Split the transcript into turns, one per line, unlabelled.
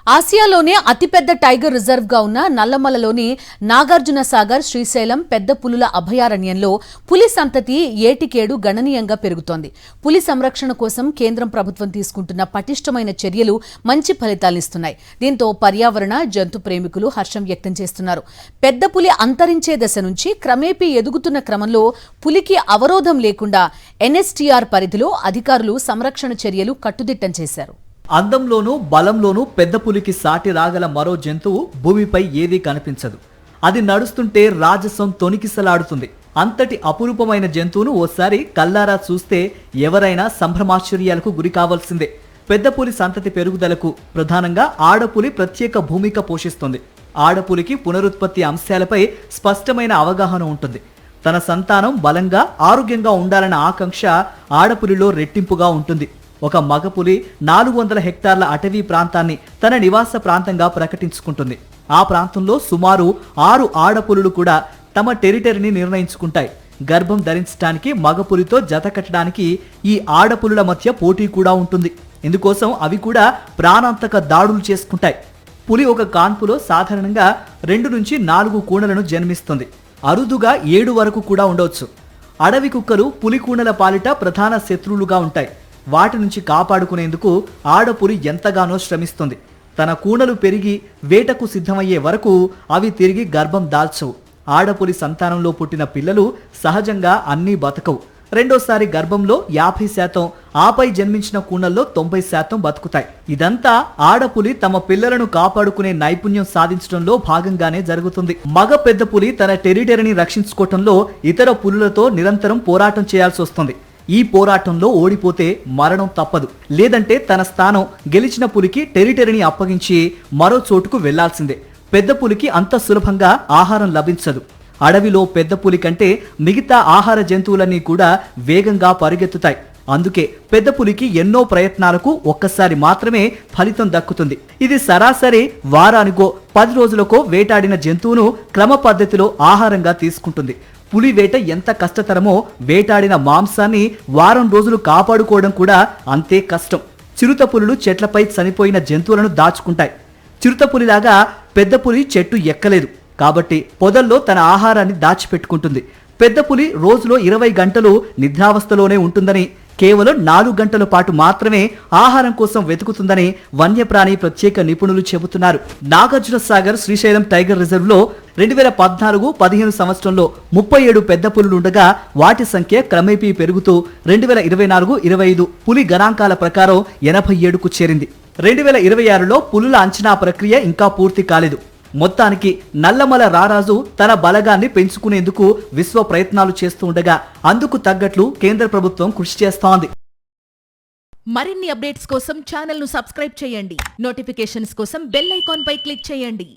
ఆసియాలోనే అతిపెద్ద tiger reserve గా ఉన్న నల్లమలలోని నాగార్జున సాగర్ శ్రీశైలం పెద్ద పులుల అభయారణ్యంలో పులి సంతతి ఏటికేడు గణనీయంగా పెరుగుతోంది. పులి సంరక్షణ కోసం కేంద్రం ప్రభుత్వం తీసుకుంటున్న పటిష్టమైన చర్యలు మంచి ఫలితాలనిస్తున్నాయి. దీంతో పర్యావరణ జంతు ప్రేమికులు హర్షం వ్యక్తం చేస్తున్నారు. పెద్ద పులి అంతరించే దశ నుంచి క్రమేపీ ఎదుగుతున్న క్రమంలో పులికి అవరోధం లేకుండా ఎన్ఎస్టీఆర్ పరిధిలో అధికారులు సంరక్షణ చర్యలు కట్టుదిట్టం చేశారు.
అందంలోనూ బలంలోనూ పెద్ద పులికి సాటి రాగల మరో జంతువు భూమిపై ఏదీ కనిపించదు. అది నడుస్తుంటే రాజసం తొణికిసలాడుతుంది. అంతటి అపురూపమైన జంతువును ఓసారి కల్లారా చూస్తే ఎవరైనా సంభ్రమాశ్చర్యాలకు గురి కావాల్సిందే. పెద్ద పులి సంతతి పెరుగుదలకు ప్రధానంగా ఆడపులి ప్రత్యేక భూమిక పోషిస్తుంది. ఆడపులికి పునరుత్పత్తి అంశాలపై స్పష్టమైన అవగాహన ఉంటుంది. తన సంతానం బలంగా ఆరోగ్యంగా ఉండాలన్న ఆకాంక్ష ఆడపులిలో రెట్టింపుగా ఉంటుంది. ఒక మగపులి 400 హెక్టార్ల అటవీ ప్రాంతాన్ని తన నివాస ప్రాంతంగా ప్రకటించుకుంటుంది. ఆ ప్రాంతంలో సుమారు 6 ఆడపులులు కూడా తమ టెరిటరీని నిర్ణయించుకుంటాయి. గర్భం ధరించడానికి మగపులితో జత కట్టడానికి ఈ ఆడపులుల మధ్య పోటీ కూడా ఉంటుంది. ఇందుకోసం అవి కూడా ప్రాణాంతక దాడులు చేసుకుంటాయి. పులి ఒక కాన్పులో సాధారణంగా 2 నుంచి 4 కూనలను జన్మిస్తుంది. అరుదుగా 7 వరకు కూడా ఉండవచ్చు. అడవి కుక్కలు పులి కూనల పాలిట ప్రధాన శత్రువులుగా ఉంటాయి. వాటి నుంచి కాపాడుకునేందుకు ఆడపులి ఎంతగానో శ్రమిస్తుంది. తన కూనలు పెరిగి వేటకు సిద్ధమయ్యే వరకు అవి తిరిగి గర్భం దాల్చవు. ఆడపులి సంతానంలో పుట్టిన పిల్లలు సహజంగా అన్నీ బతకవు. రెండోసారి గర్భంలో 50%, ఆపై జన్మించిన కూనల్లో 90% బతుకుతాయి. ఇదంతా ఆడపులి తమ పిల్లలను కాపాడుకునే నైపుణ్యం సాధించడంలో భాగంగానే జరుగుతుంది. మగ పెద్ద పులి తన టెరిటరీని రక్షించుకోవటంలో ఇతర పులులతో నిరంతరం పోరాటం చేయాల్సి వస్తుంది. ఈ పోరాటంలో ఓడిపోతే మరణం తప్పదు. లేదంటే తన స్థానం గెలిచిన పులికి టెరిటరీని అప్పగించి మరో చోటుకు వెళ్లాల్సిందే. పెద్ద పులికి అంత సులభంగా ఆహారం లభించదు. అడవిలో పెద్ద పులి కంటే మిగతా ఆహార జంతువులన్నీ కూడా వేగంగా పరిగెత్తుతాయి. అందుకే పెద్ద పులికి ఎన్నో ప్రయత్నాలకు ఒక్కసారి మాత్రమే ఫలితం దక్కుతుంది. ఇది సరాసరి వారానికో 10 రోజులకో వేటాడిన జంతువును క్రమ పద్ధతిలో ఆహారంగా తీసుకుంటుంది. పులి వేట ఎంత కష్టతరమో వేటాడిన మాంసాన్ని వారం రోజులు కాపాడుకోవడం కూడా అంతే కష్టం. చిరుత పులులు చెట్లపై చనిపోయిన జంతువులను దాచుకుంటాయి. చిరుత పులిలాగా పెద్ద పులి చెట్టు ఎక్కలేదు కాబట్టి పొదల్లో తన ఆహారాన్ని దాచిపెట్టుకుంటుంది. పెద్ద పులి రోజులో 20 గంటలు నిద్రావస్థలోనే ఉంటుందని, కేవలం 4 గంటల పాటు మాత్రమే ఆహారం కోసం వెతుకుతుందని వన్యప్రాణి ప్రత్యేక నిపుణులు చెబుతున్నారు. నాగార్జున సాగర్ శ్రీశైలం టైగర్ రిజర్వ్ లో 2014-15 సంవత్సరంలో 37 పెద్ద పులులు ఉండగా వాటి సంఖ్య క్రమేపీ పెరుగుతూ 2024-25 పులి గణాంకాల ప్రకారం 87కు చేరింది. 2026లో పులుల అంచనా ప్రక్రియ ఇంకా పూర్తి కాలేదు. మొత్తానికి నల్లమల రారాజు తన బలగాన్ని పెంచుకునేందుకు విశ్వ ప్రయత్నాలు చేస్తూ ఉండగా అందుకు తగ్గట్లు కేంద్ర ప్రభుత్వం కృషి చేస్తోంది.
మరిన్ని అప్డేట్స్ కోసం ఛానల్ ను సబ్స్క్రైబ్ చేయండి. నోటిఫికేషన్స్ కోసం బెల్ ఐకాన్ పై క్లిక్ చేయండి.